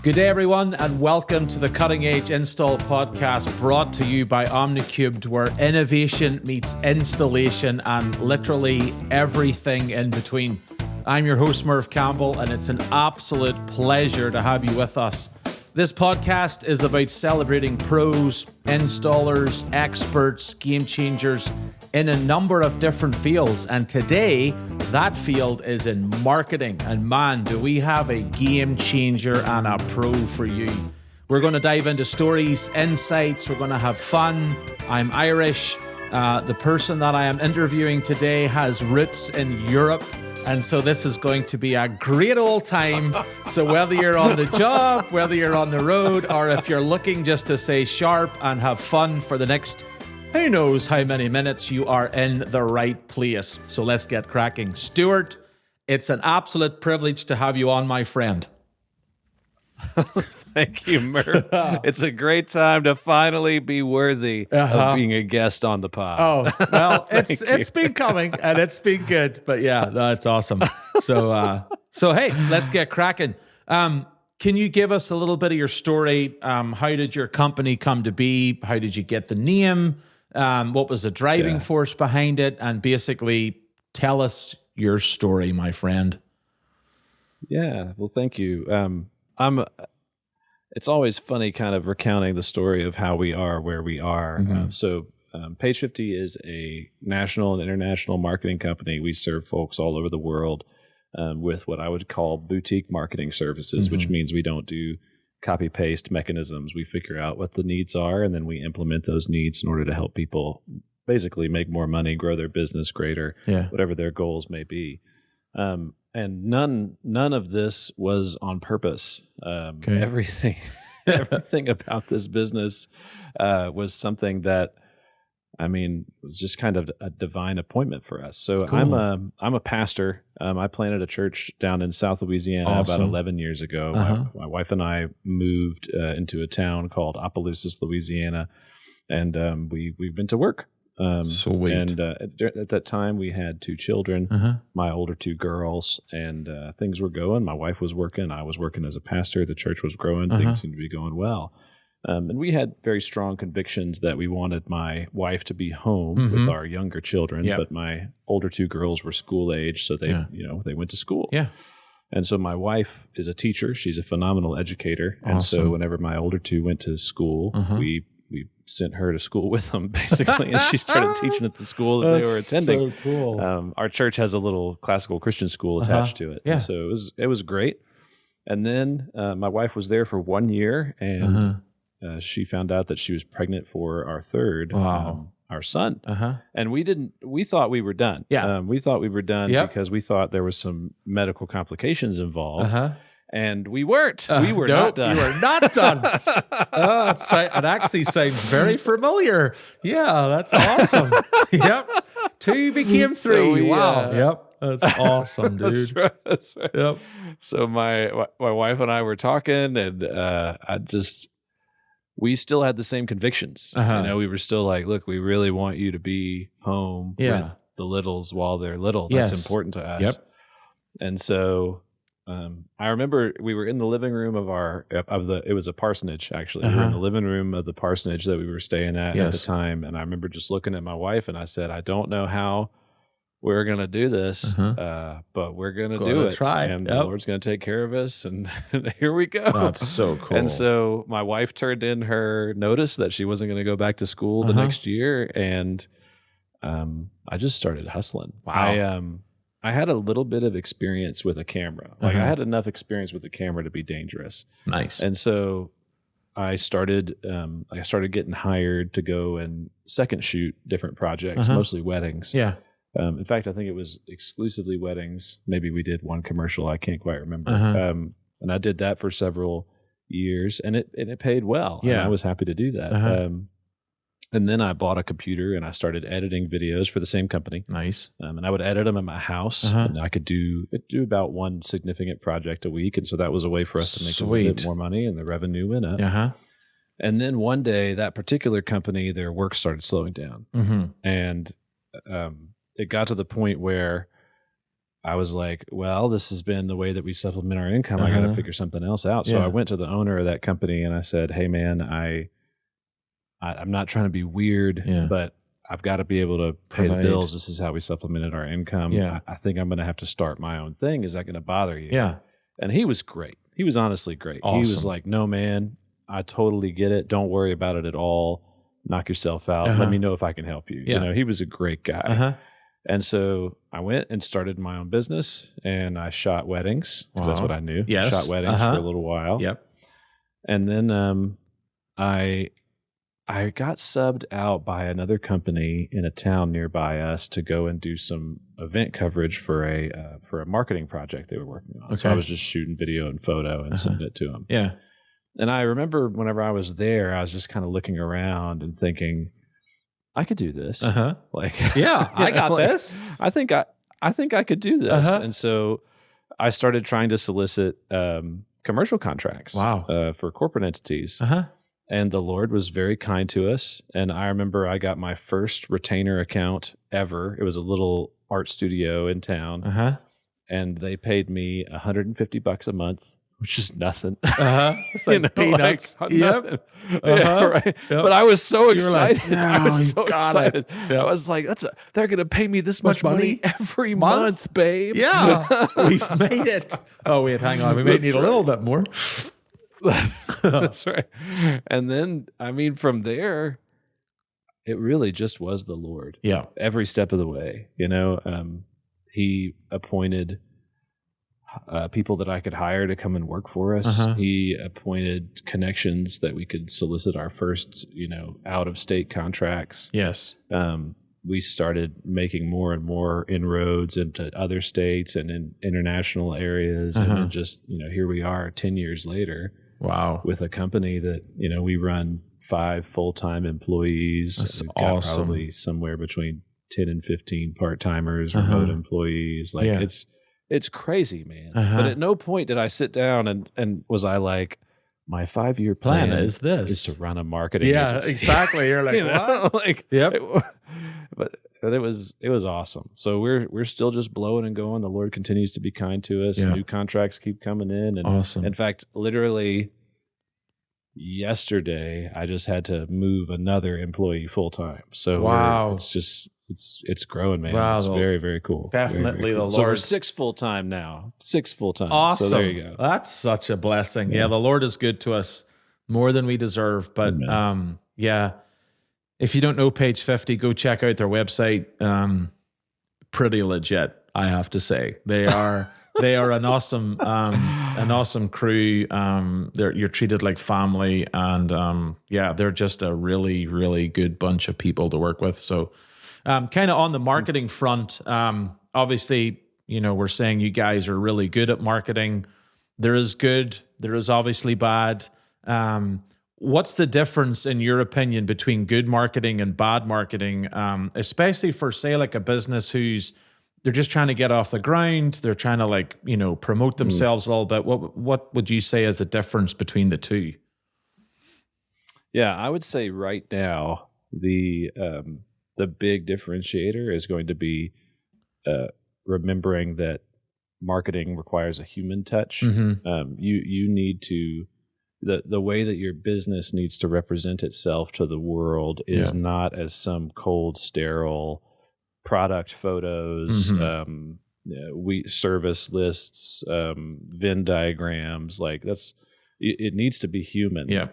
Good day, everyone, and welcome to the Cutting Edge Install Podcast brought to you by Omni Cubed, where innovation meets installation and literally everything in between. I'm your host, Merv Campbell, and it's an absolute pleasure to have you with us. This podcast is about celebrating pros, installers, experts, game changers in a number of different fields. And today, that field is in marketing. And man, do we have a game changer and a pro for you. We're going to dive into stories, insights. We're going to have fun. I'm Irish. The person that I am interviewing today has roots in Europe. And so this is going to be a great old time. So whether you're on the job, whether you're on the road, or if you're looking just to stay sharp and have fun for the next who knows how many minutes, you are in the right place. So let's get cracking. Stuart, it's an absolute privilege to have you on, my friend. Thank you, Merv. It's a great time to finally be worthy of being a guest on the pod. Oh, well, it's been coming and it's been good. But yeah, that's awesome. So hey, let's get cracking. Can you give us a little bit of your story? How did your company come to be? How did you get the name? What was the driving force behind it? And basically tell us your story, my friend. Yeah, well, thank you. It's always funny kind of recounting the story of how we are where we are. Page50 is a national and international marketing company. We serve folks all over the world with what I would call boutique marketing services, which means we don't do copy-paste mechanisms. We figure out what the needs are, and then we implement those needs in order to help people basically make more money, grow their business greater, whatever their goals may be. And none of this was on purpose. Everything about this business was something that, was just kind of a divine appointment for us. So cool. I'm a pastor. I planted a church down in South Louisiana about 11 years ago. My wife and I moved into a town called Opelousas, Louisiana, and we went to work. Sweet. And at that time, we had two children, my older two girls, and things were going. My wife was working. I was working as a pastor. The church was growing. Things seemed to be going well. And we had very strong convictions that we wanted my wife to be home with our younger children, but my older two girls were school age, so they went to school. Yeah. And so my wife is a teacher. She's a phenomenal educator. Awesome. And so whenever my older two went to school, we sent her to school with them, basically, and she started teaching at the school that they were attending. So cool. Our church has a little classical Christian school attached to it. Yeah. And so it was great. And then my wife was there for 1 year, and she found out that she was pregnant for our third, our son. And we thought we were done. Yeah. We thought we were done because we thought there was some medical complications involved. And we weren't. We were not done. You were not done. It actually sounds very familiar. Yeah, that's awesome. Yep. 2 became 3. Wow. Yep. That's awesome, dude. That's right. Yep. So my wife and I were talking, and we still had the same convictions. We were still like, look, we really want you to be home with the littles while they're little. That's important to us. Yep. And so I remember we were in the living room it was a parsonage, actually. We were in the living room of the parsonage that we were staying at the time. And I remember just looking at my wife, and I said, I don't know how we're going to do this, but we're going to do it. Try. And the Lord's going to take care of us. And here we go. That's so cool. And so my wife turned in her notice that she wasn't going to go back to school the next year. And I just started hustling. Wow. I had a little bit of experience with a camera. I had enough experience with the camera to be dangerous. Nice. And so I started getting hired to go and second shoot different projects, mostly weddings. Yeah. In fact, I think it was exclusively weddings. Maybe we did one commercial. I can't quite remember. And I did that for several years, and it paid well. Yeah. And I was happy to do that. And then I bought a computer, and I started editing videos for the same company. Nice. And I would edit them at my house, and I could do about one significant project a week. And so that was a way for us to make a little bit more money, and the revenue went up. And then one day, that particular company, their work started slowing down. And it got to the point where I was like, well, this has been the way that we supplement our income. I got to figure something else out. So I went to the owner of that company and I said, hey man, I'm not trying to be weird, but I've got to be able to pay the bills. This is how we supplemented our income. I think I'm going to have to start my own thing. Is that going to bother you? Yeah. And he was great. He was honestly great. Awesome. He was like, no, man, I totally get it. Don't worry about it at all. Knock yourself out. Let me know if I can help you. You know, he was a great guy. And so I went and started my own business and I shot weddings because that's what I knew. Yes. Shot weddings for a little while. Yep. And then I got subbed out by another company in a town nearby us to go and do some event coverage for a marketing project they were working on. Okay. So I was just shooting video and photo and sending it to them. Yeah. And I remember whenever I was there, I was just kind of looking around and thinking, I could do this. Like, yeah, I got this. I think I could do this. And so I started trying to solicit commercial contracts. For corporate entities. And the Lord was very kind to us. And I remember I got my first retainer account ever. It was a little art studio in town. And they paid me $150 a month, which is nothing. It's like peanuts. Right? Yep. But I was so excited. Like, I was so excited. Yep. I was like, they're going to pay me this much money every month, babe. Yeah. We've made it. Oh, wait, hang on. We may need a little bit more. That's right. And then, I mean, from there, it really just was the Lord. Yeah. Every step of the way, you know, he appointed people that I could hire to come and work for us. He appointed connections that we could solicit our first, out of state contracts. Yes. We started making more and more inroads into other states and in international areas. And then just, here we are 10 years later. Wow. With a company that, we run 5 full-time employees. That's We've got awesome. probably somewhere between 10 and 15 part-timers, remote employees. Like it's crazy, man. But at no point did I sit down and was I like, my 5-year plan is this. Is to run a marketing agency. Exactly. You're like, what? But it was awesome. So we're still just blowing and going. The Lord continues to be kind to us. New contracts keep coming in. And awesome. In fact, literally yesterday, I just had to move another employee full time. So it's growing, man. Wow, it's very, very cool. Definitely very, very cool. the So Lord. we're 6 full time now. 6 full time. Awesome. So there you go. That's such a blessing. Yeah, the Lord is good to us more than we deserve. But if you don't know Page50, go check out their website. Pretty legit, I have to say. They are an awesome crew. You're treated like family, and they're just a really, really good bunch of people to work with. So, kind of on the marketing front, obviously, we're saying you guys are really good at marketing. There is good, there is obviously bad. What's the difference, in your opinion, between good marketing and bad marketing, especially for, say, like a business they're just trying to get off the ground, they're trying to promote themselves a little bit. What would you say is the difference between the two? Yeah, I would say right now the big differentiator is going to be remembering that marketing requires a human touch. You need to. The way that your business needs to represent itself to the world is not as some cold, sterile product photos, service lists, Venn diagrams. Like it needs to be human. Yeah.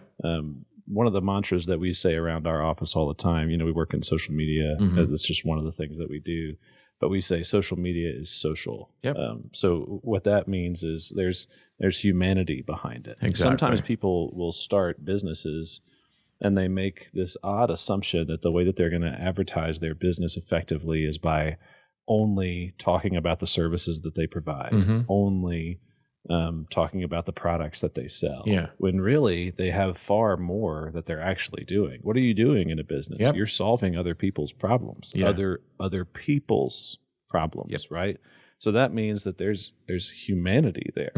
One of the mantras that we say around our office all the time, we work in social media. That's just one of the things that we do. But we say social media is social. Yep. So what that means is there's humanity behind it. Exactly. Sometimes people will start businesses and they make this odd assumption that the way that they're going to advertise their business effectively is by only talking about the services that they provide, only talking about the products that they sell. Yeah. When really they have far more that they're actually doing. What are you doing in a business? Yep. You're solving other people's problems, other people's problems, right? So that means that there's humanity there.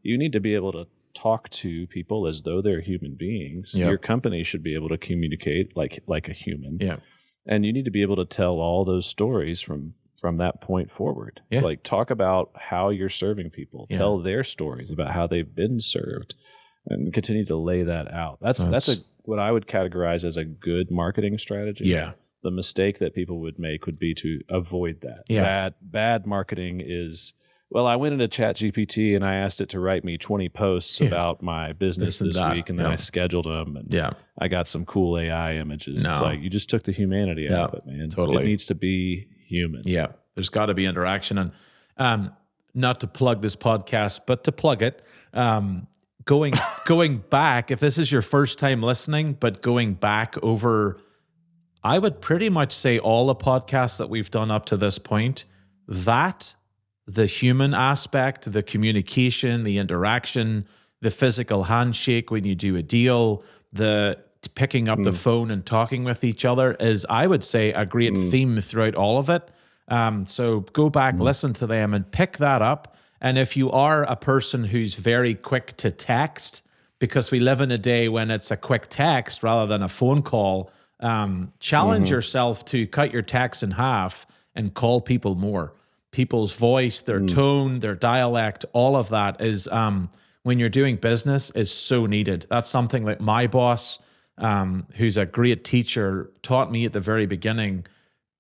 You need to be able to talk to people as though they're human beings. Yep. Your company should be able to communicate like a human. Yeah. And you need to be able to tell all those stories from from that point forward. Yeah. Like, talk about how you're serving people, tell their stories about how they've been served, and continue to lay that out. That's what I would categorize as a good marketing strategy. Yeah. The mistake that people would make would be to avoid that. Yeah. Bad marketing is, well, I went into ChatGPT and I asked it to write me 20 posts about my business this week, and then I scheduled them, and I got some cool AI images. It's like, you just took the humanity out of it, man. Totally. It needs to be human. Yeah. There's got to be interaction. And not to plug this podcast, but to plug it, going back, if this is your first time listening, but going back over, I would pretty much say all the podcasts that we've done up to this point, that the human aspect, the communication, the interaction, the physical handshake when you do a deal, the picking up the phone and talking with each other is, I would say, a great theme throughout all of it. So go back, listen to them, and pick that up. And if you are a person who's very quick to text, because we live in a day when it's a quick text rather than a phone call, challenge yourself to cut your text in half and call people more. People's voice, their tone, their dialect, all of that is, when you're doing business, is so needed. That's something that my boss, who's a great teacher, taught me at the very beginning.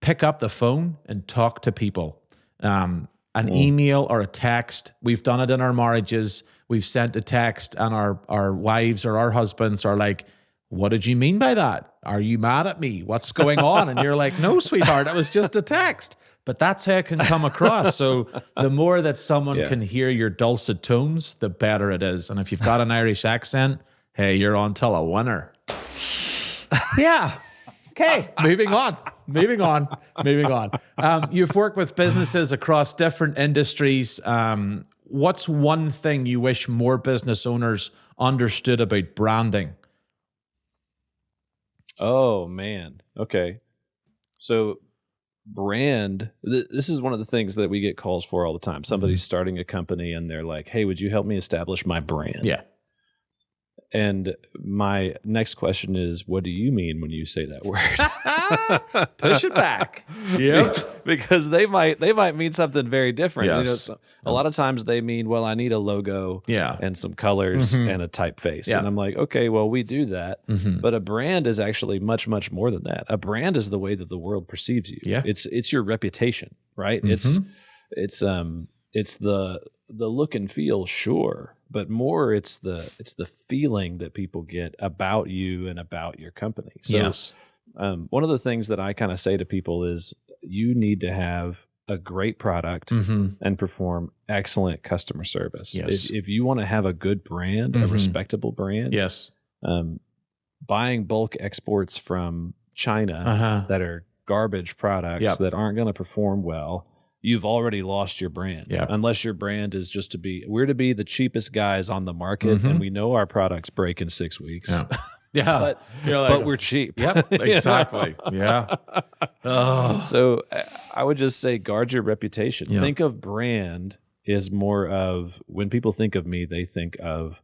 Pick up the phone and talk to people. An email or a text. We've done it in our marriages. We've sent a text, and our wives or our husbands are like, "What did you mean by that? Are you mad at me? What's going on?" And you're like, "No, sweetheart, it was just a text." But that's how it can come across. So the more that someone can hear your dulcet tones, the better it is. And if you've got an Irish accent, hey, you're on till a winner. Yeah. Okay. Moving on. You've worked with businesses across different industries. What's one thing you wish more business owners understood about branding? Oh, man. Okay. So brand, this is one of the things that we get calls for all the time. Somebody's starting a company and they're like, "Hey, would you help me establish my brand?" Yeah. And my next question is, what do you mean when you say that word? Push it back. Yeah. Because they might mean something very different. Yes. A lot of times they mean, well, I need a logo and some colors and a typeface. Yeah. And I'm like, okay, well, we do that. But a brand is actually much, much more than that. A brand is the way that the world perceives you. Yeah. It's your reputation, right? It's the look and feel, sure, but more it's the feeling that people get about you and about your company. So one of the things that I kind of say to people is, you need to have a great product and perform excellent customer service. Yes. If you want to have a good brand, a respectable brand, buying bulk exports from China that are garbage products that aren't going to perform well, you've already lost your brand. Yeah. Unless your brand is just we're to be the cheapest guys on the market, and we know our products break in 6 weeks. Yeah. But we're cheap. Yep, exactly. Yeah. Oh. So I would just say, guard your reputation. Yeah. Think of brand as more of, when people think of me, they think of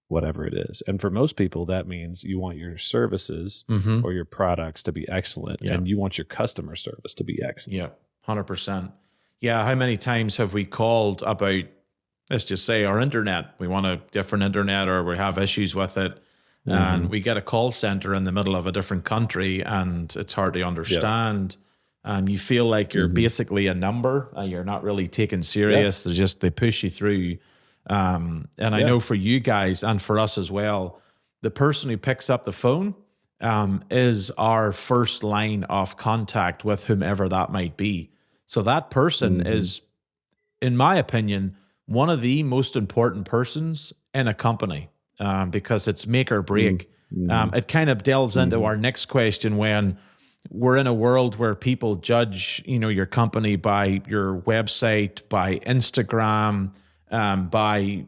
whatever it is. And for most people, that means you want your services or your products to be excellent, and you want your customer service to be excellent. Yeah, 100%. Yeah, how many times have we called about, let's just say, our internet? We want a different internet, or we have issues with it, and we get a call center in the middle of a different country, and it's hard to understand. You feel like you're basically a number. You're not really taken serious. They push you through. And I know for you guys and for us as well, the person who picks up the phone is our first line of contact with whomever that might be. So that person is, in my opinion, one of the most important persons in a company, because it's make or break. It kind of delves into our next question, when we're in a world where people judge, your company by your website, by Instagram, by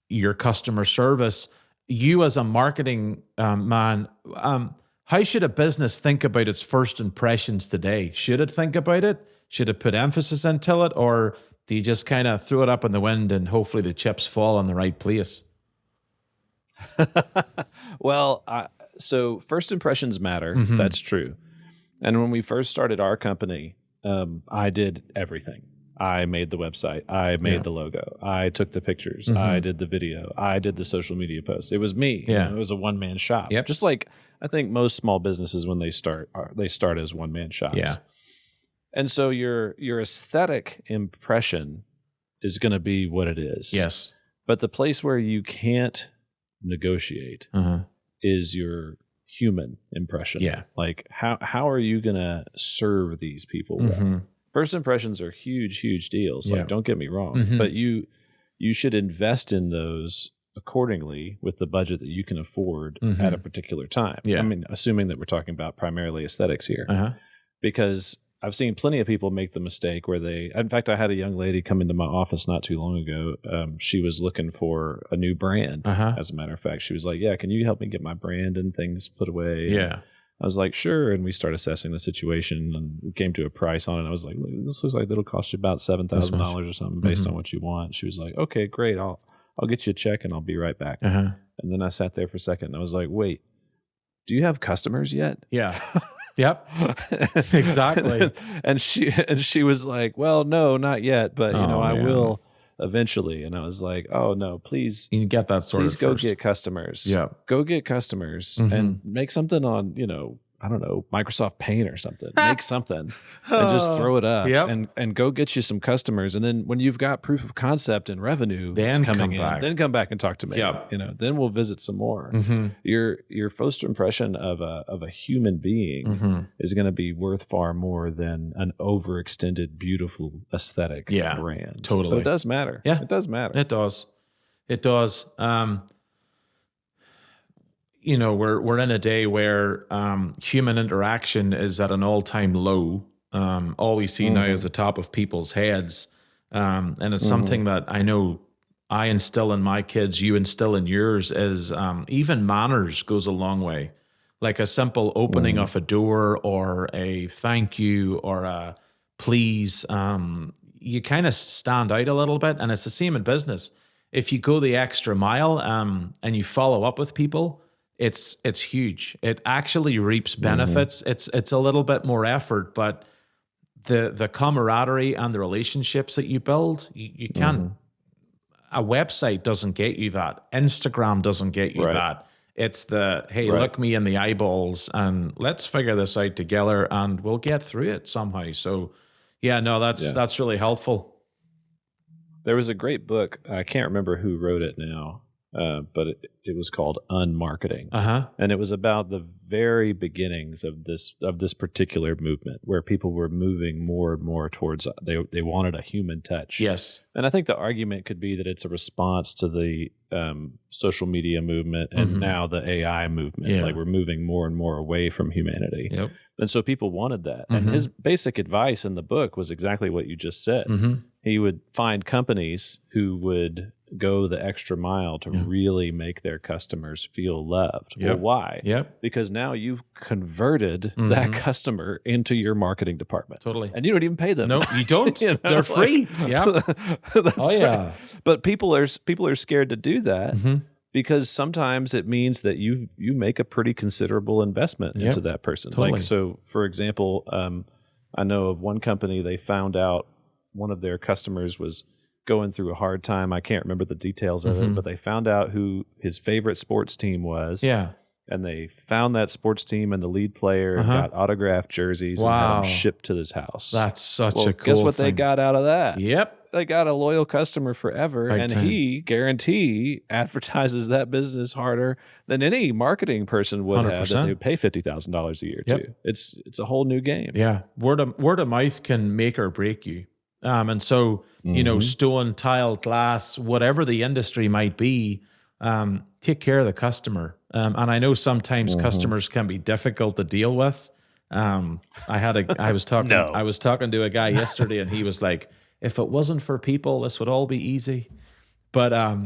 your customer service. You as a marketing man, how should a business think about its first impressions today? Should it think about it? Should it put emphasis into it? Or do you just kind of throw it up in the wind and hopefully the chips fall in the right place? Well, so first impressions matter. That's true. And when we first started our company, I did everything. I made the website. I made the logo. I took the pictures. I did the video. I did the social media posts. It was me. Yeah. It was a one-man shop. Yep. Just like I think most small businesses, when they start as one-man shops. Yeah. And so your aesthetic impression is going to be what it is. Yes. But the place where you can't negotiate is your human impression. Yeah. Like how are you going to serve these people well? First impressions are huge deals. Like, don't get me wrong, but you should invest in those accordingly with the budget that you can afford at a particular time. Yeah. I mean, assuming that we're talking about primarily aesthetics here, because I've seen plenty of people make the mistake where in fact, I had a young lady come into my office not too long ago. She was looking for a new brand. As a matter of fact, she was like, yeah, can you help me get my brand and things put away? Yeah. I was like, sure. And we started assessing the situation and we came to a price on it. I was like, look, this looks like it'll cost you about $7,000 or something based on what you want. She was like, okay, great. I'll get you a check and I'll be right back. And then I sat there for a second and I was like, wait, do you have customers yet? Yeah. Yep. Exactly. And she was like, well, no, not yet, but I will eventually. And I was like, oh no, please. You can get that sorted. Please go first. get customers. Yeah. Go get customers and make something on, I don't know, Microsoft Paint or something. Make something and just throw it up and go get you some customers. And then when you've got proof of concept and revenue then come back and talk to me. Yep. Then we'll visit some more. Your first impression of a human being is going to be worth far more than an overextended, beautiful aesthetic brand. Totally. But it does matter. Yeah. It does matter. It does. It does. We're in a day where human interaction is at an all-time low. All we see now is the top of people's heads. And it's something that I know I instill in my kids, you instill in yours, is even manners goes a long way. Like a simple opening of a door or a thank you or a please. You kind of stand out a little bit, and it's the same in business. If you go the extra mile and you follow up with people, it's huge. It actually reaps benefits. It's a little bit more effort, but the camaraderie and the relationships that you build, you can't. A website doesn't get you that. Instagram doesn't get you that. It's look me in the eyeballs and let's figure this out together and we'll get through it somehow. So that's really helpful. There was a great book. I can't remember who wrote it now. But it was called Unmarketing, and it was about the very beginnings of this particular movement, where people were moving more and more towards they wanted a human touch. Yes, and I think the argument could be that it's a response to the social media movement and now the AI movement. Yeah. Like we're moving more and more away from humanity, yep. And so people wanted that. And his basic advice in the book was exactly what you just said. He would find companies who would go the extra mile to really make their customers feel loved. Yep. Well, why? Yep. Because now you've converted that customer into your marketing department. Totally. And you don't even pay them. No, you don't. They're free. Yeah. Right. But people are scared to do that because sometimes it means that you make a pretty considerable investment into that person. Totally. Like, so for example, I know of one company, they found out one of their customers was going through a hard time. I can't remember the details of it, but they found out who his favorite sports team was. Yeah. And they found that sports team and the lead player and got autographed jerseys and had them shipped to his house. That's such a cool guess what thing. they got out of that? Yep. They got a loyal customer forever, and he guarantee advertises that business harder than any marketing person would 100%. Have that they would pay $50,000 a year to. It's a whole new game. Yeah. Word of mouth can make or break you. And so, stone, tile, glass, whatever the industry might be, take care of the customer. And I know sometimes customers can be difficult to deal with. I was talking to a guy yesterday and he was like, if it wasn't for people, this would all be easy. But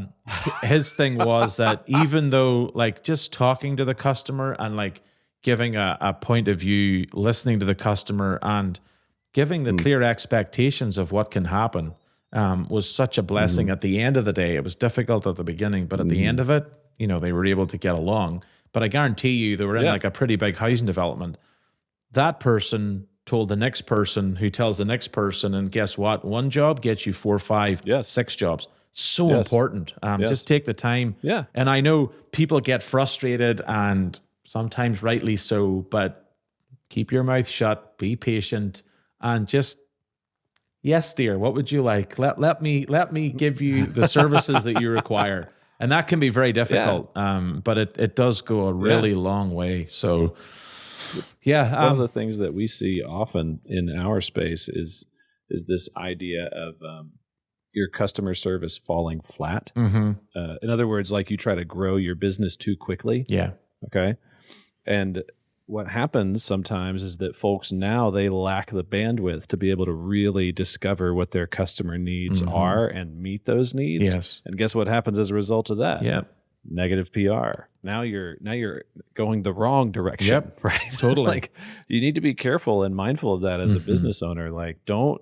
his thing was that even though like just talking to the customer and like giving a point of view, listening to the customer and giving the clear expectations of what can happen was such a blessing. At the end of the day, it was difficult at the beginning, but at the end of it, they were able to get along. But I guarantee you, they were in like a pretty big housing development. That person told the next person who tells the next person, and guess what? One job gets you 4, 5, Yes. 6 jobs. So Yes. important. Yes. Just take the time. Yeah. And I know people get frustrated, and sometimes rightly so, but keep your mouth shut, be patient, and just, yes, dear, what would you like? Let me give you the services that you require. And that can be very difficult, but it does go a really long way. So, one of the things that we see often in our space is this idea of your customer service falling flat. In other words, like you try to grow your business too quickly. Yeah. Okay. And what happens sometimes is that folks now, they lack the bandwidth to be able to really discover what their customer needs are and meet those needs. Yes. And guess what happens as a result of that? Yeah. Negative PR. Now you're going the wrong direction. Yep. Right. Totally. Like, you need to be careful and mindful of that as a business owner. Like, don't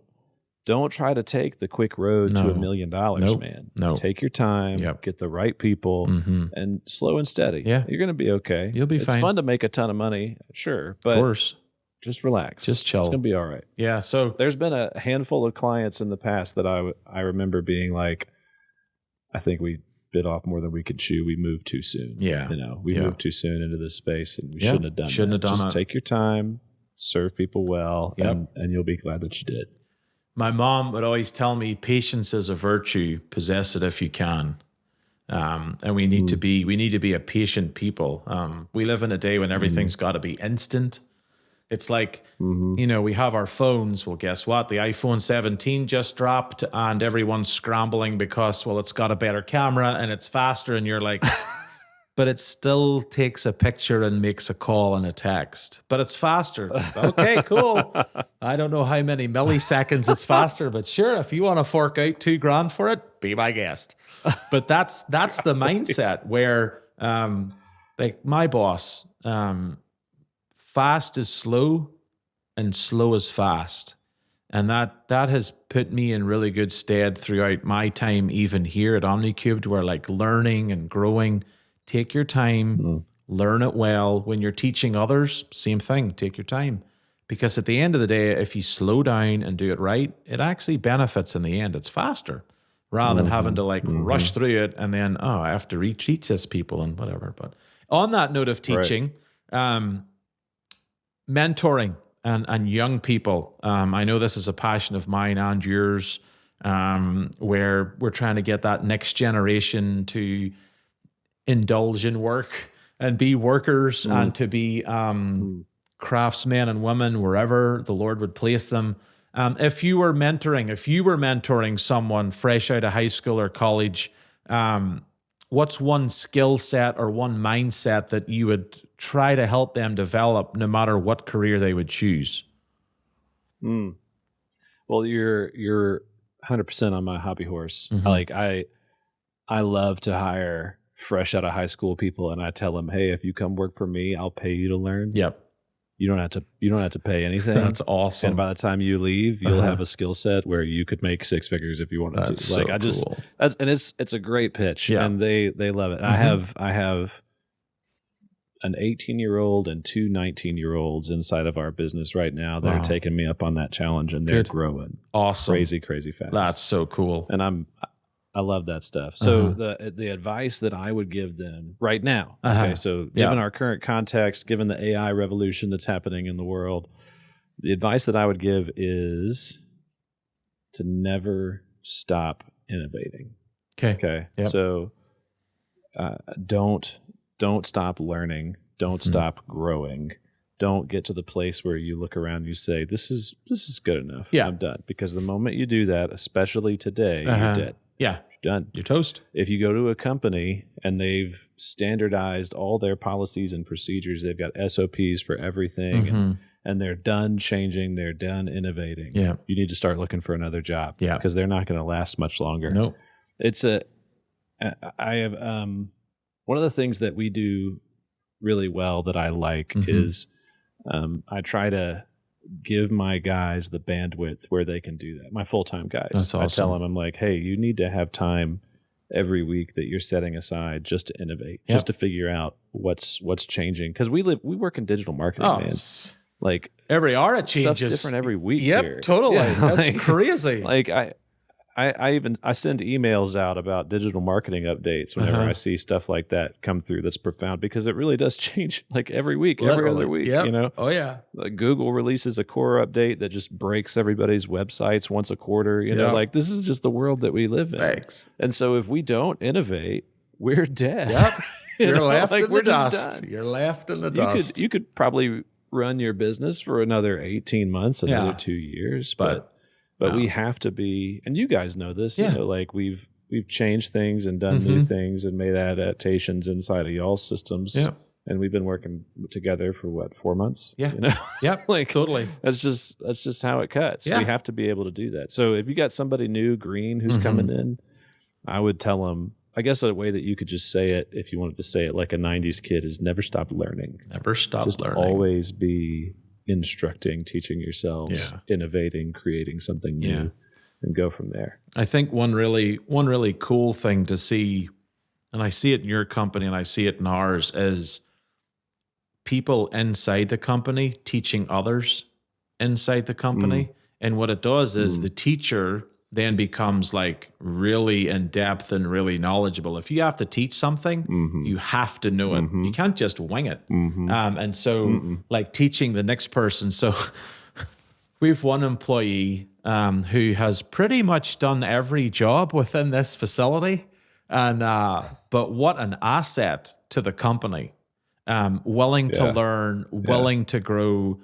try to take the quick road to $1 million, man. No. Take your time, get the right people, and slow and steady. Yeah. You're going to be okay. You'll be fine. It's fun to make a ton of money, sure, but of course, just relax. Just chill. It's going to be all right. Yeah. So There's been a handful of clients in the past that I remember being like, I think we bit off more than we could chew. We moved too soon. Yeah. We moved too soon into this space, and we shouldn't have done that. Just take your time, serve people well, and you'll be glad that you did. My mom would always tell me, patience is a virtue, possess it if you can. And we need to be a patient people. We live in a day when everything's got to be instant. It's like, we have our phones. Well, guess what? The iPhone 17 just dropped, and everyone's scrambling because, well, it's got a better camera and it's faster. And you're like, but it still takes a picture and makes a call and a text, but it's faster. Okay, cool. I don't know how many milliseconds it's faster, but sure, if you want to fork out $2,000 for it, be my guest. But that's the mindset where, like my boss, fast is slow and slow is fast. And that has put me in really good stead throughout my time, even here at Omni Cubed, where like learning and growing. Take your time, learn it well. When you're teaching others, same thing, take your time. Because at the end of the day, if you slow down and do it right, it actually benefits in the end. It's faster rather than having to like rush through it and then, I have to reteach this people and whatever. But on that note of teaching, mentoring and young people, I know this is a passion of mine and yours, where we're trying to get that next generation to indulge in work and be workers and to be craftsmen and women wherever the Lord would place them. If you were mentoring someone fresh out of high school or college, what's one skill set or one mindset that you would try to help them develop no matter what career they would choose? Well, you're 100% on my hobby horse. Like I love to hire fresh out of high school people, and I tell them, hey, if you come work for me, I'll pay you to learn. Yep. You don't have to pay anything. That's awesome. And by the time you leave, you'll have a skill set where you could make 6 figures if you wanted to. So cool. And it's a great pitch, and they love it. I have an 18-year-old and 2 19-year-olds inside of our business right now that are taking me up on that challenge, and they're growing. Awesome. Crazy fast. That's so cool. And I love that stuff. So the advice that I would give them right now, okay, so given our current context, given the AI revolution that's happening in the world, the advice that I would give is to never stop innovating. Okay. Yep. So don't stop learning. Don't stop growing. Don't get to the place where you look around and you say, this is good enough. Yeah. I'm done. Because the moment you do that, especially today, you're dead. Yeah. You're done. You're toast. If you go to a company and they've standardized all their policies and procedures, they've got SOPs for everything, and they're done changing, they're done innovating. Yeah. You need to start looking for another job. Yeah. Because they're not going to last much longer. Nope. I have one of the things that we do really well that I like is I try to give my guys the bandwidth where they can do that. My full-time guys. That's awesome. I tell them, I'm like, hey, you need to have time every week that you're setting aside just to innovate, just to figure out what's changing. Because we work in digital marketing, man. Like every hour it changes. Stuff's different every week. Yep, here. totally. Yeah, That's crazy. Like I send emails out about digital marketing updates whenever I see stuff like that come through. That's profound because it really does change like every week, every other week. Yep. You know? Oh yeah. Like Google releases a core update that just breaks everybody's websites once a quarter. You know, like this is just the world that we live in. Thanks. And so if we don't innovate, we're dead. Yep. You're left like in the dust. You're left in the dust. You could probably run your business for another 18 months, another 2 years, but we have to be, and you guys know this, you know, like we've changed things and done new things and made adaptations inside of y'all's systems. Yeah. And we've been working together for what, 4 months? Yeah. You know? Yep. Like totally. That's just how it cuts. Yeah. We have to be able to do that. So if you got somebody new, green, who's coming in, I would tell them, I guess a way that you could just say it, if you wanted to say it like a 90s kid, is never stop learning. Never stop just learning. Always be instructing, teaching yourselves, innovating, creating something new, and go from there. I think one really cool thing to see, and I see it in your company and I see it in ours, is people inside the company teaching others inside the company. And what it does is the teacher then becomes like really in depth and really knowledgeable. If you have to teach something, you have to know it. You can't just wing it. And so like teaching the next person. So we've one employee who has pretty much done every job within this facility. And but what an asset to the company. Willing to learn, willing to grow,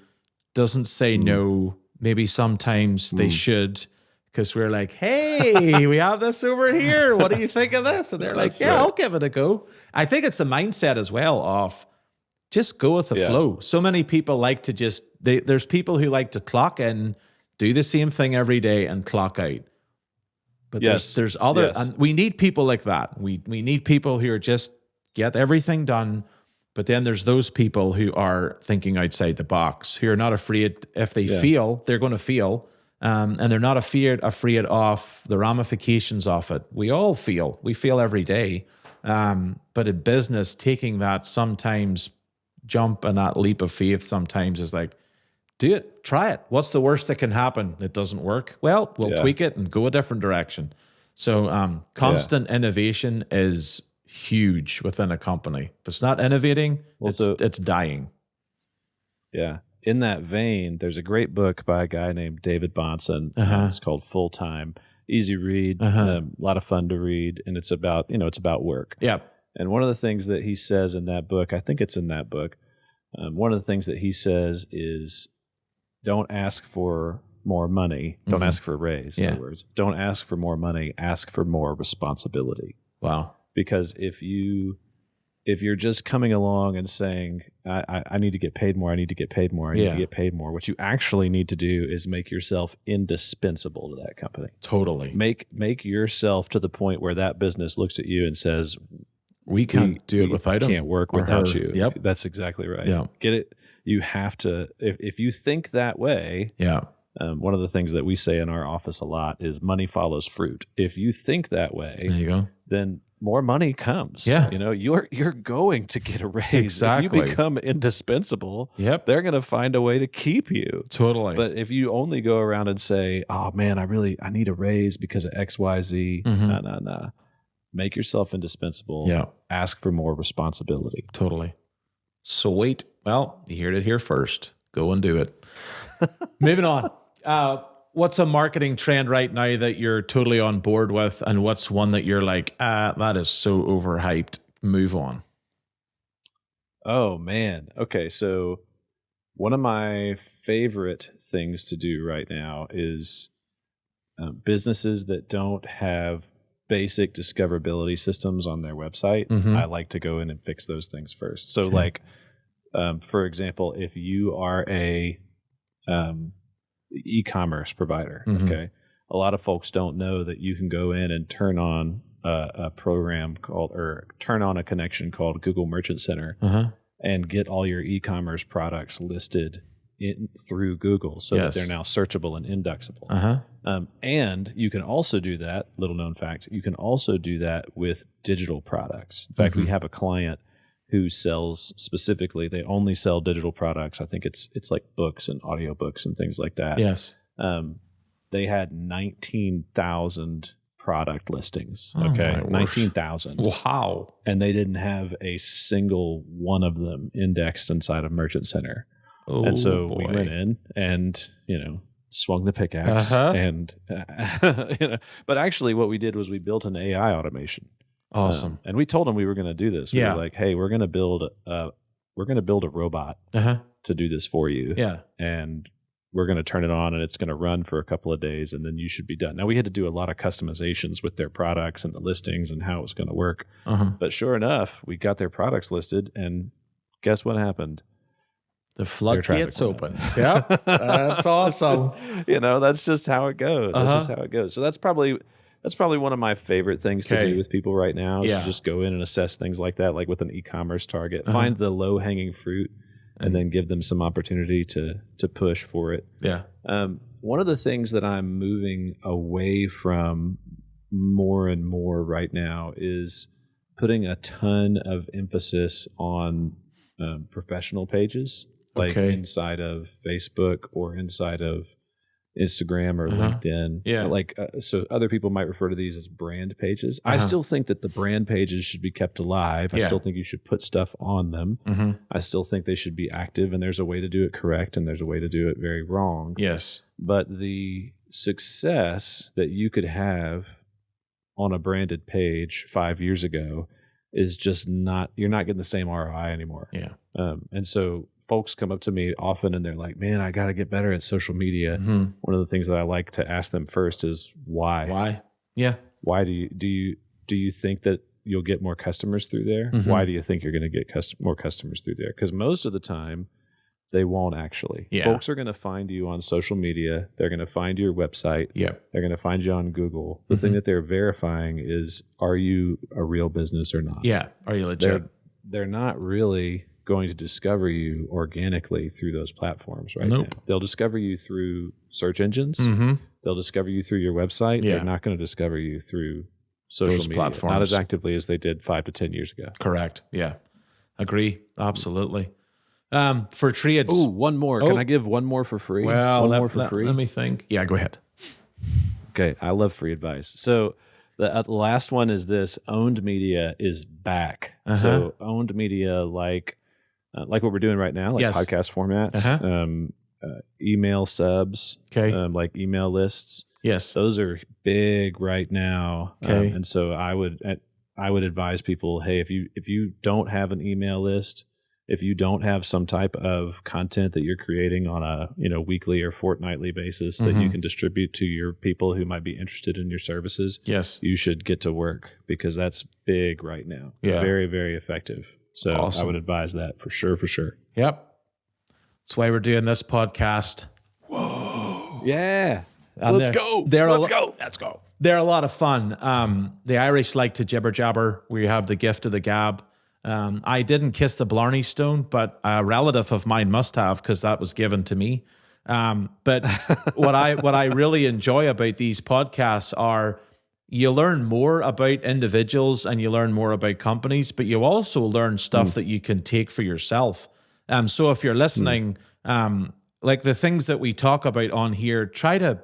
doesn't say no. Maybe sometimes they should. Because we're like, hey, we have this over here. What do you think of this? And they're like, yeah, I'll give it a go. I think it's a mindset as well of just go with the flow. So many people like to just, there's people who like to clock in, do the same thing every day and clock out. But there's other, and we need people like that. We need people who are just get everything done. But then there's those people who are thinking outside the box, who are not afraid. If they feel, they're going to feel. And they're not afraid of the ramifications of it. We all feel. We feel every day. But in business, taking that sometimes jump and that leap of faith sometimes is like, do it. Try it. What's the worst that can happen? It doesn't work. Well, we'll tweak it and go a different direction. So constant innovation is huge within a company. If it's not innovating, it's dying. Yeah. In that vein, there's a great book by a guy named David Bahnsen. It's called Full Time. Easy read, a lot of fun to read, and it's about work. Yeah. And one of the things that he says in that book, I think it's in that book, one of the things that he says is don't ask for more money. Don't ask for a raise, in other words. Don't ask for more money. Ask for more responsibility. Wow. Because if you're just coming along and saying, I need to get paid more, I need to get paid more, I need to get paid more, what you actually need to do is make yourself indispensable to that company. Totally. Make yourself to the point where that business looks at you and says, we can't do it without him. Can't work without you. Yep. That's exactly right. Yeah. Get it? You have to, if you think that way, one of the things that we say in our office a lot is money follows fruit. If you think that way, there you go. Then more money comes. Yeah. You know, you're going to get a raise. Exactly. If you become indispensable, they're going to find a way to keep you. Totally. But if you only go around and say, oh man, I need a raise because of X, Y, Z. No. Make yourself indispensable. Yeah. Ask for more responsibility. Totally. Sweet. Well, you heard it here first. Go and do it. Moving on. What's a marketing trend right now that you're totally on board with, and what's one that you're like, that is so overhyped, move on? Oh, man. Okay, so one of my favorite things to do right now is businesses that don't have basic discoverability systems on their website. I like to go in and fix those things first. So like, for example, if you are a e-commerce provider, okay, a lot of folks don't know that you can go in and turn on a program called, or turn on a connection called Google Merchant Center and get all your e-commerce products listed through Google so that they're now searchable and indexable. And you can also do that, little known fact, you can also do that with digital products. In fact, we have a client who sells specifically, they only sell digital products. I think it's like books and audiobooks and things like that. Yes. They had 19,000 product listings. Oh, Okay. 19,000. Wow. And they didn't have a single one of them indexed inside of Merchant Center. Oh, and so boy. we went in and, swung the pickaxe and, but actually what we did was we built an AI automation. Awesome. And we told them we were going to do this. We were like, hey, we're going to build a robot to do this for you. Yeah. And we're going to turn it on and it's going to run for a couple of days and then you should be done. Now we had to do a lot of customizations with their products and the listings and how it was going to work. But sure enough, we got their products listed and guess what happened? The floodgates open. Yeah. That's awesome. That's just how it goes. That's just how it goes. So that's probably one of my favorite things to do with people right now is to just go in and assess things like that, like with an e-commerce target, find the low hanging fruit and then give them some opportunity to push for it. Yeah. One of the things that I'm moving away from more and more right now is putting a ton of emphasis on professional pages, like inside of Facebook or inside of Instagram or LinkedIn. Yeah. So other people might refer to these as brand pages. I still think that the brand pages should be kept alive. I still think you should put stuff on them. I still think they should be active and there's a way to do it correct and there's a way to do it very wrong. Yes. But the success that you could have on a branded page 5 years ago is just you're not getting the same ROI anymore. Yeah. And so folks come up to me often and they're like, man, I got to get better at social media. One of the things that I like to ask them first is why? Why? Yeah. Why do you think that you'll get more customers through there? Why do you think you're going to get more customers through there? Because most of the time they won't actually. Yeah. Folks are going to find you on social media. They're going to find your website. Yeah. They're going to find you on Google. The thing that they're verifying is, are you a real business or not? Yeah. Are you legit? They're not really going to discover you organically through those platforms right now. They'll discover you through search engines. They'll discover you through your website. They're not going to discover you through social media platforms. Not as actively as they did 5 to 10 years ago. Correct. Yeah. Agree. Absolutely. For trades. Oh, one more. Can I give one more for free? Well, one more for free. Let me think. Yeah, go ahead. Okay. I love free advice. So the last one is this: owned media is back. So owned media, like what we're doing right now, like podcast formats, email subs, like email lists. Yes, those are big right now. And so I would advise people, hey, if you don't have an email list, if you don't have some type of content that you're creating on a weekly or fortnightly basis that you can distribute to your people who might be interested in your services, you should get to work, because that's big right now. Yeah. Very, very effective. So awesome. I would advise that for sure. Yep. That's why we're doing this podcast. Whoa. Yeah. Let's go. Let's go. They're a lot of fun. The Irish like to jibber jabber. We have the gift of the gab. I didn't kiss the Blarney Stone, but a relative of mine must have, because that was given to me. But what I really enjoy about these podcasts are you learn more about individuals and you learn more about companies, but you also learn stuff that you can take for yourself. So if you're listening, like the things that we talk about on here, try to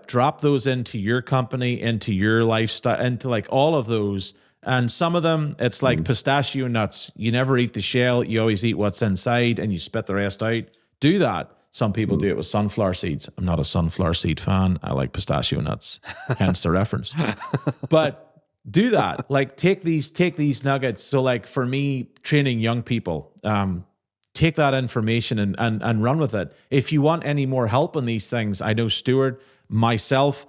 drop those into your company, into your lifestyle, into like all of those. And some of them, it's like pistachio nuts. You never eat the shell. You always eat what's inside and you spit the rest out. Do that. Some people do it with sunflower seeds. I'm not a sunflower seed fan. I like pistachio nuts, hence the reference. But do that. Like take these nuggets. So like for me, training young people, take that information and run with it. If you want any more help on these things, I know Stuart, myself,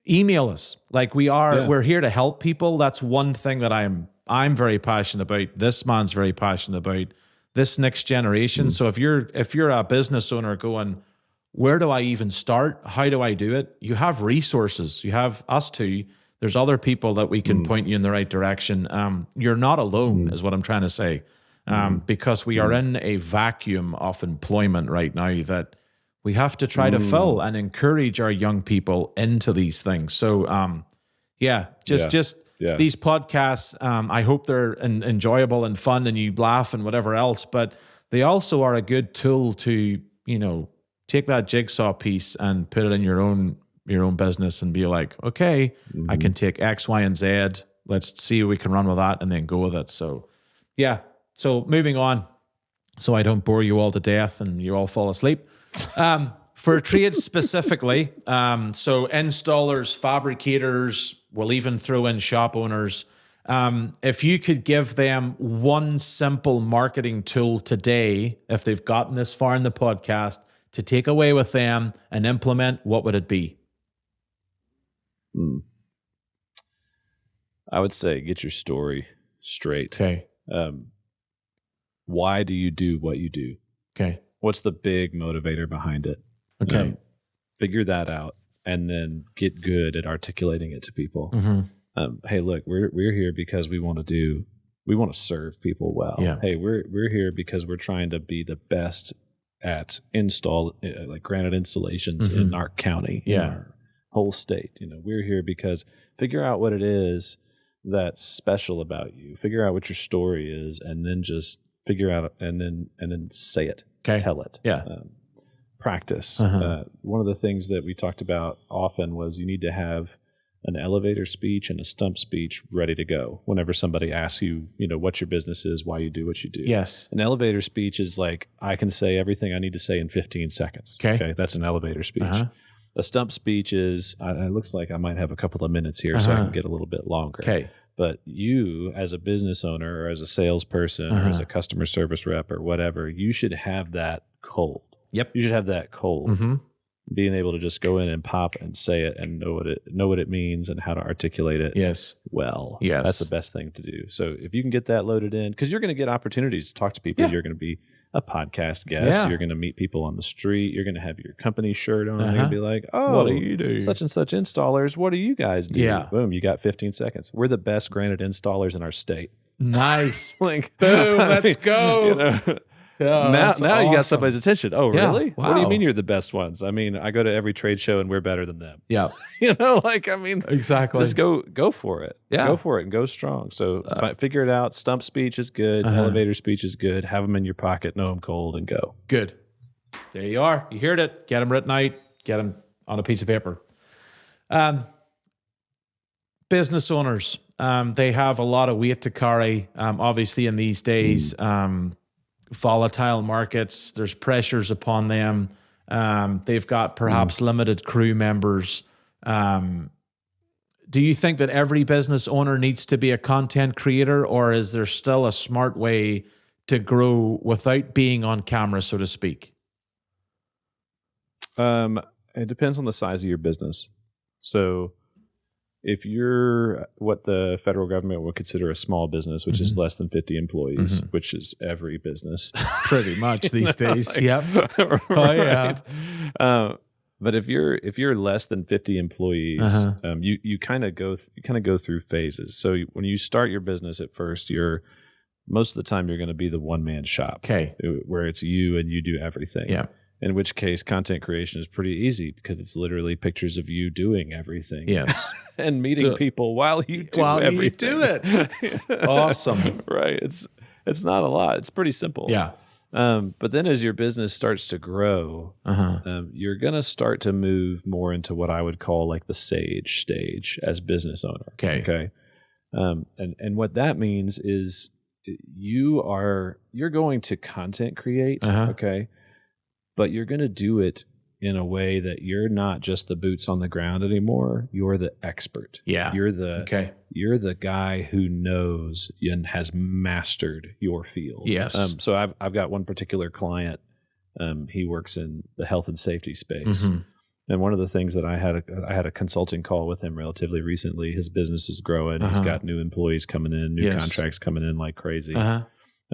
email us. Like we're here to help people. That's one thing that I'm very passionate about. This man's very passionate about. This next generation. So if you're a business owner going, where do I even start? How do I do it? You have resources. You have us too. There's other people that we can point you in the right direction. You're not alone, is what I'm trying to say. Because we are in a vacuum of employment right now that we have to try to fill and encourage our young people into these things. So just these podcasts, I hope they're enjoyable and fun and you laugh and whatever else, but they also are a good tool to, take that jigsaw piece and put it in your own business and be like, okay, I can take X, Y, and Z. Let's see if we can run with that and then go with it. So yeah. So moving on, so I don't bore you all to death and you all fall asleep. For trades specifically, so installers, fabricators, we'll even throw in shop owners. If you could give them one simple marketing tool today, if they've gotten this far in the podcast, to take away with them and implement, what would it be? I would say get your story straight. Okay. Why do you do what you do? Okay. What's the big motivator behind it? Okay. Figure that out and then get good at articulating it to people. Hey, look, we're here because we want to serve people well. Yeah. Hey, we're here because we're trying to be the best at granite installations in our county, in our whole state. We're here because figure out what it is that's special about you. Figure out what your story is, and then just figure out and then say it. Okay. Tell it. Yeah. Practice. One of the things that we talked about often was you need to have an elevator speech and a stump speech ready to go whenever somebody asks you, what your business is, why you do what you do. Yes. An elevator speech is like, I can say everything I need to say in 15 seconds. Okay. That's an elevator speech. A stump speech is, it looks like I might have a couple of minutes here so I can get a little bit longer. Okay. But you, as a business owner or as a salesperson or as a customer service rep or whatever, you should have that cold. Yep. You should have that cold. Being able to just go in and pop and say it and know what it means and how to articulate it. Yes. Well, yes. That's the best thing to do. So if you can get that loaded in, because you're going to get opportunities to talk to people. You're going to be a podcast guest. You're going to meet people on the street. You're going to have your company shirt on. They're going to be like, oh, what do you do? Such and such installers. What do you guys do? Yeah. Boom. You got 15 seconds. We're the best granite installers in our state. Nice. Boom. Let's go. Now awesome. You got somebody's attention. Oh, really? Wow. What do you mean you're the best ones? I mean, I go to every trade show and we're better than them. Yeah. Exactly. Just go for it. Yeah. Go for it and go strong. So figure it out. Stump speech is good. Elevator speech is good. Have them in your pocket. Know them cold and go. Good. There you are. You heard it. Get them written out. Get them on a piece of paper. Business owners, they have a lot of weight to carry. Obviously in these days, volatile markets, there's pressures upon them. They've got perhaps limited crew members. Do you think that every business owner needs to be a content creator, or is there still a smart way to grow without being on camera, so to speak? It depends on the size of your business. So if you're what the federal government would consider a small business, which is less than 50 employees, which is every business pretty much these days. Yep. Right. Oh yeah. But if you're less than 50 employees, you kind of go through phases. So when you start your business at first, most of the time you're going to be the one man shop, where it's you and you do everything. Yeah. In which case, content creation is pretty easy because it's literally pictures of you doing everything. Yes. And meeting people while you do everything. You do it. Awesome. Right. It's not a lot. It's pretty simple. Yeah. But then as your business starts to grow, you're going to start to move more into what I would call like the sage stage as business owner. Okay. And what that means is you're going to content create. Okay. But you're going to do it in a way that you're not just the boots on the ground anymore. You're the expert. Yeah. You're the guy who knows and has mastered your field. Yes. So I've got one particular client. He works in the health and safety space. And one of the things that I had a consulting call with him relatively recently. His business is growing. He's got new employees coming in, new contracts coming in like crazy. And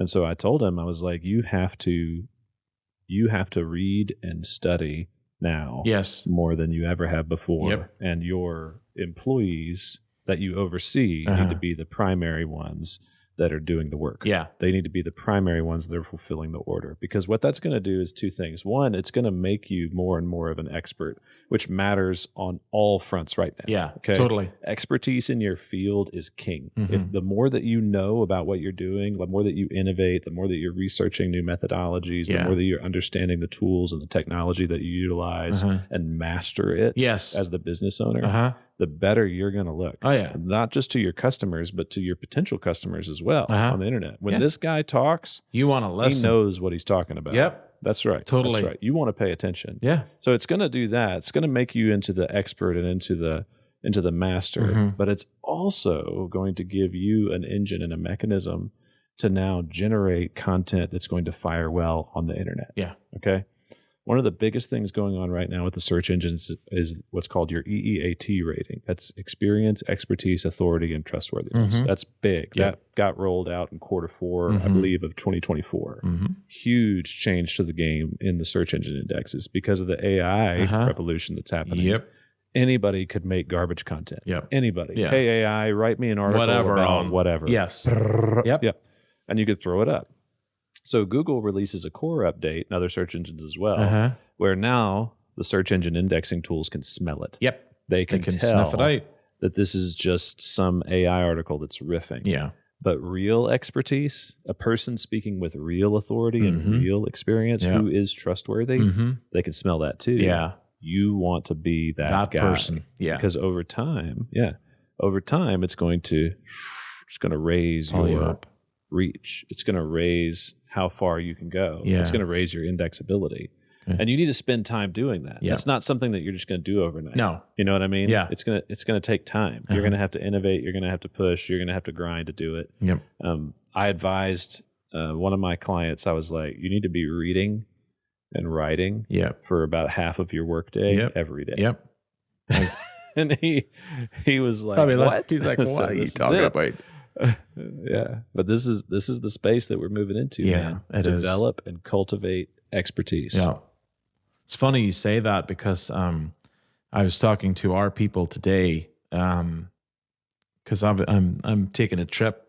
so I told him, I was like, you have to read and study now more than you ever have before. And your employees that you oversee need to be the primary ones that are doing the work. Yeah. They need to be the primary ones that are fulfilling the order, because what that's going to do is two things. One, it's going to make you more and more of an expert, which matters on all fronts right now. Yeah, okay? totally. Expertise in your field is king. If the more that you know about what you're doing, the more that you innovate, the more that you're researching new methodologies, the more that you're understanding the tools and the technology that you utilize and master it as the business owner, the better you're going to look. Oh, yeah. Not just to your customers, but to your potential customers as well on the internet. When this guy talks, you want to listen. He knows what he's talking about. Yep. That's right. Totally. That's right. You want to pay attention. Yeah. So it's going to do that. It's going to make you into the expert and into the master, but it's also going to give you an engine and a mechanism to now generate content that's going to fire well on the internet. Yeah. Okay. One of the biggest things going on right now with the search engines is what's called your EEAT rating. That's experience, expertise, authority, and trustworthiness. That's big. Yeah. That got rolled out in Q4, I believe, of 2024. Huge change to the game in the search engine indexes because of the AI revolution that's happening. Yep. Anybody could make garbage content. Yep. Anybody. Yeah. Hey, AI, write me an article about whatever. Yes. Yep. And you could throw it up. So Google releases a core update, and other search engines as well, where now the search engine indexing tools can smell it. Yep. They can tell sniff it out. that this is just some AI article that's riffing. Yeah. But real expertise, a person speaking with real authority and real experience who is trustworthy, they can smell that too. Yeah. You want to be that guy. person. Yeah. Because over time, it's going to raise your reach. It's going to raise how far you can go. Yeah. It's going to raise your indexability. Okay. And you need to spend time doing that. Yeah. It's not something that you're just going to do overnight. No. You know what I mean? Yeah. It's going to take time. You're going to have to innovate. You're going to have to push. You're going to have to grind to do it. Yep. I advised one of my clients, I was like, you need to be reading and writing for about half of your workday every day. Yep. And he was like, what? He's like, what are you talking about? Yeah, but this is the space that we're moving into. Man. Develop and cultivate expertise. Yeah, it's funny you say that because I was talking to our people today because I'm taking a trip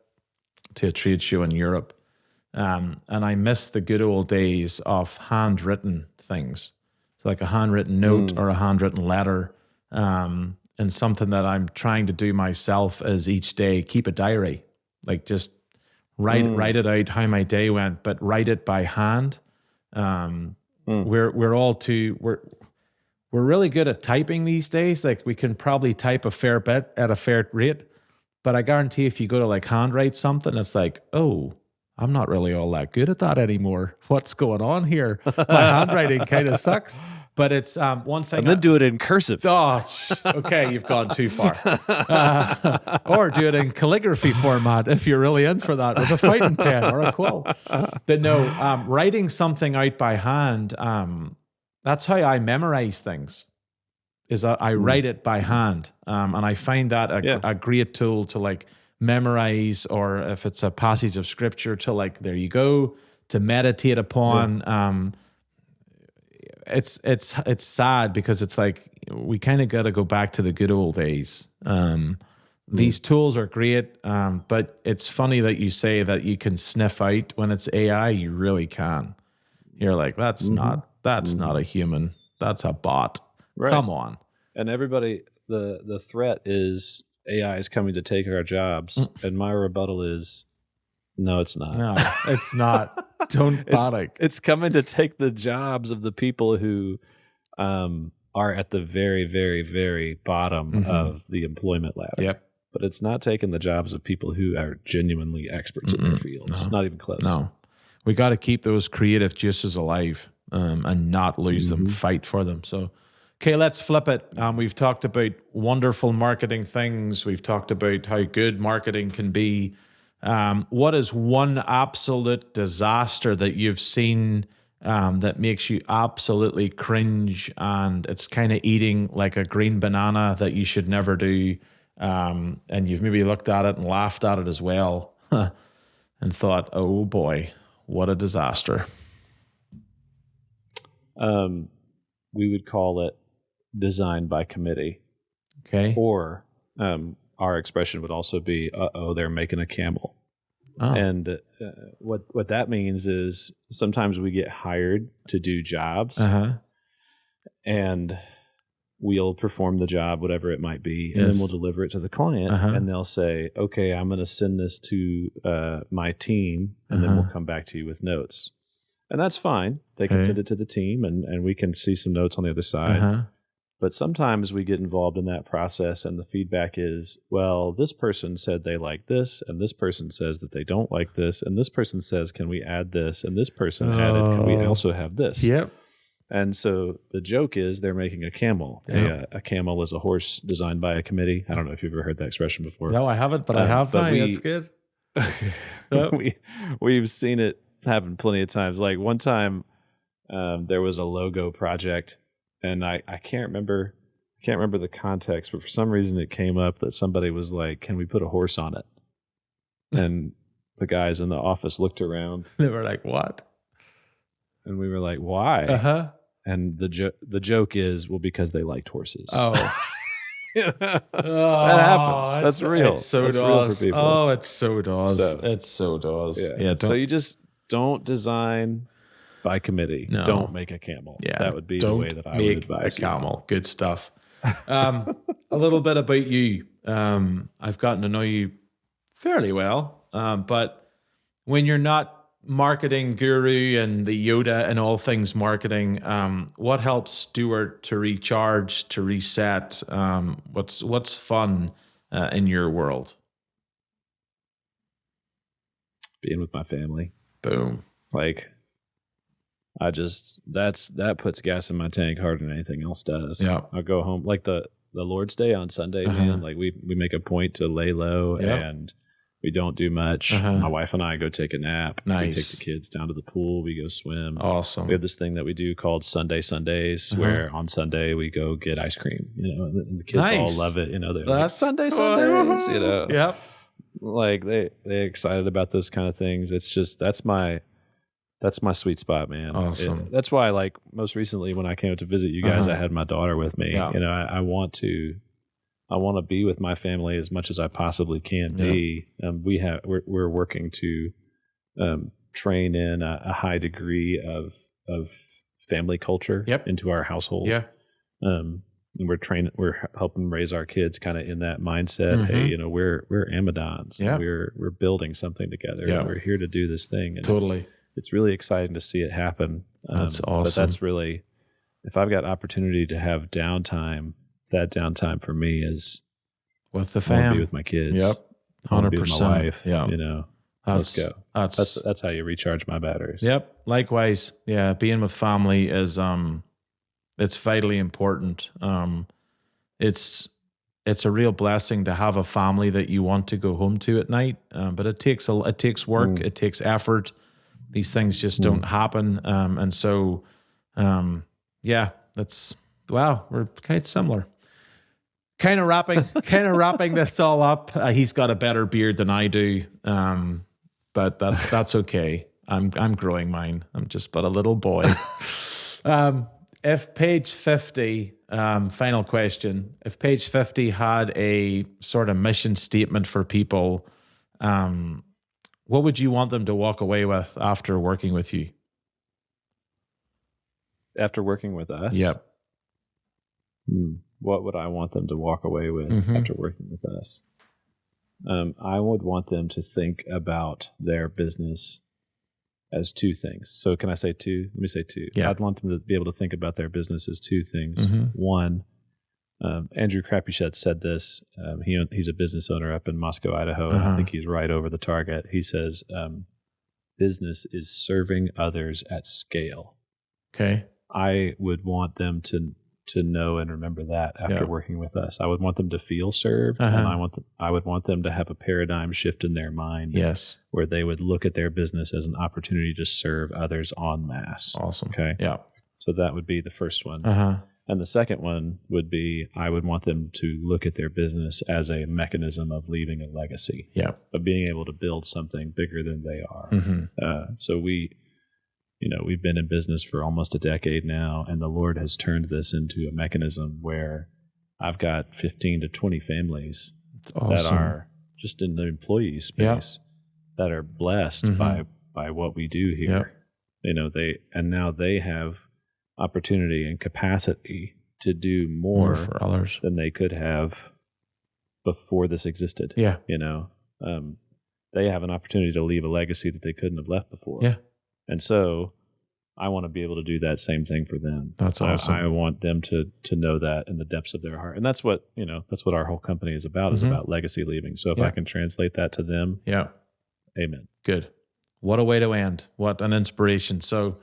to a trade show in Europe, and I miss the good old days of handwritten things, so like a handwritten note or a handwritten letter. And something that I'm trying to do myself is each day keep a diary, like just write it out how my day went, but write it by hand. We're really good at typing these days. Like we can probably type a fair bit at a fair rate, but I guarantee if you go to like handwrite something, it's like, oh, I'm not really all that good at that anymore. What's going on here? My handwriting kind of sucks. But it's one thing. And then do it in cursive. Oh, okay, you've gone too far. Or do it in calligraphy format if you're really in for that with a fountain pen or a quill. But no, writing something out by hand, that's how I memorize things, is I write it by hand. And I find that a great tool to like memorize, or if it's a passage of scripture to like, there you go, to meditate upon. It's sad because it's like we kind of got to go back to the good old days. These tools are great, but it's funny that you say that you can sniff out when it's AI. You really can. You're like, that's not a human. That's a bot. Right. Come on. And everybody, the threat is AI is coming to take our jobs, and my rebuttal is, no, it's not. No, it's not. Don't panic. It's coming to take the jobs of the people who are at the very, very, very bottom of the employment ladder. Yep. But it's not taking the jobs of people who are genuinely experts in their fields. No. Not even close. No. We got to keep those creative juices alive and not lose them, fight for them. So, okay, let's flip it. We've talked about wonderful marketing things. We've talked about how good marketing can be. What is one absolute disaster that you've seen that makes you absolutely cringe, and it's kind of eating like a green banana that you should never do, and you've maybe looked at it and laughed at it as well and thought, oh boy, what a disaster. We would call it design by committee. Okay. Or our expression would also be, uh-oh, they're making a camel. Oh. And what that means is sometimes we get hired to do jobs, and we'll perform the job, whatever it might be, and then we'll deliver it to the client, and they'll say, okay, I'm going to send this to my team, and then we'll come back to you with notes. And that's fine. They can send it to the team, and we can see some notes on the other side. But sometimes we get involved in that process, and the feedback is, well, this person said they like this, and this person says that they don't like this, and this person says, can we add this? And this person added, can we also have this? Yep. And so the joke is they're making a camel. A camel is a horse designed by a committee. I don't know if you've ever heard that expression before. No, I haven't, but I have now. That's good. We've seen it happen plenty of times. Like one time there was a logo project, and I can't remember the context, but for some reason it came up that somebody was like, can we put a horse on it? And the guys in the office looked around. They were like, what? And we were like, why? And the joke is, well, because they liked horses. Oh. That happens. That's real. It's so That's does. real for people. Oh, it so does. It so does. Yeah. So you just don't design by committee. No. Don't make a camel. Yeah. That would be the way that I would advise a camel. Good stuff. A little bit about you. I've gotten to know you fairly well, but when you're not marketing guru and the Yoda and all things marketing, what helps Stuart to recharge, to reset? What's fun in your world? Being with my family. Boom. Like, that puts gas in my tank harder than anything else does. Yeah. I'll go home like the Lord's Day on Sunday, man. Like we make a point to lay low and we don't do much. My wife and I go take a nap. Nice. We take the kids down to the pool. We go swim. Awesome. We have this thing that we do called Sunday Sundays, where on Sunday we go get ice cream. And the kids all love it. They're like, Sunday Sundays. Yep. Like they're excited about those kind of things. It's just that's my sweet spot, man. Awesome. That's why, like most recently, when I came up to visit you guys, I had my daughter with me. Yeah. I want to be with my family as much as I possibly can be. We're working to train in a high degree of family culture into our household. Yeah. And we're helping raise our kids kind of in that mindset. Hey, we're Amidons. Yeah. We're building something together. Yeah. And we're here to do this thing. And totally. It's really exciting to see it happen. That's awesome. But that's really, if I've got opportunity to have downtime, that downtime for me is with the family, be with my kids. Yep, 100%. Be with my wife. Yeah, let's go. That's how you recharge my batteries. Yep. Likewise, yeah. Being with family is it's vitally important. It's a real blessing to have a family that you want to go home to at night. But it takes work. It takes effort. These things just don't happen. And so, we're quite similar. Kind of wrapping this all up. He's got a better beard than I do. But that's okay. I'm growing mine. I'm just but a little boy. If Page50, final question, if Page50 had a sort of mission statement for people, what would you want them to walk away with after working with you? After working with us? Yep. What would I want them to walk away with after working with us? I would want them to think about their business as two things. So can I say two? Let me say two. Yeah. I'd want them to be able to think about their business as two things. One, Andrew Crapuchet said this. He's a business owner up in Moscow, Idaho, and I think he's right over the target. He says, business is serving others at scale. Okay. I would want them to know and remember that after working with us. I would want them to feel served, and I would want them to have a paradigm shift in their mind. Yes. Where they would look at their business as an opportunity to serve others en masse. Awesome. Okay. Yeah. So that would be the first one. And the second one would be, I would want them to look at their business as a mechanism of leaving a legacy. Yeah. Of being able to build something bigger than they are. So we've been in business for almost a decade now, and the Lord has turned this into a mechanism where I've got 15 to 20 families that are just in the employee space that are blessed by what we do here. Now they have opportunity and capacity to do more for others than they could have before this existed. Yeah. They have an opportunity to leave a legacy that they couldn't have left before. Yeah. And so I want to be able to do that same thing for them. That's awesome. I want them to know that in the depths of their heart. And that's what our whole company is about, is about legacy leaving. So if I can translate that to them, amen. Good. What a way to end. What an inspiration. So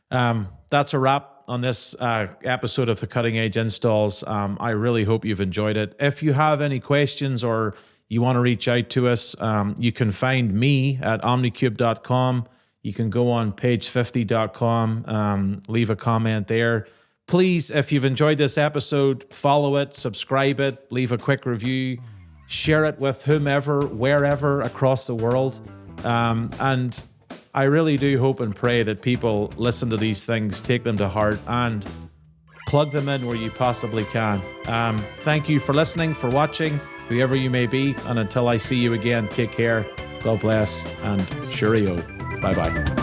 that's a wrap on this episode of the Cutting Edge Installs. I really hope you've enjoyed it. If you have any questions or you want to reach out to us, you can find me at omnicubed.com. You can go on page50.com, leave a comment there. Please, if you've enjoyed this episode, follow it, subscribe it, leave a quick review, share it with whomever, wherever across the world. And I really do hope and pray that people listen to these things, take them to heart, and plug them in where you possibly can. Thank you for listening, for watching, whoever you may be. And until I see you again, take care, God bless, and cheerio. Bye-bye.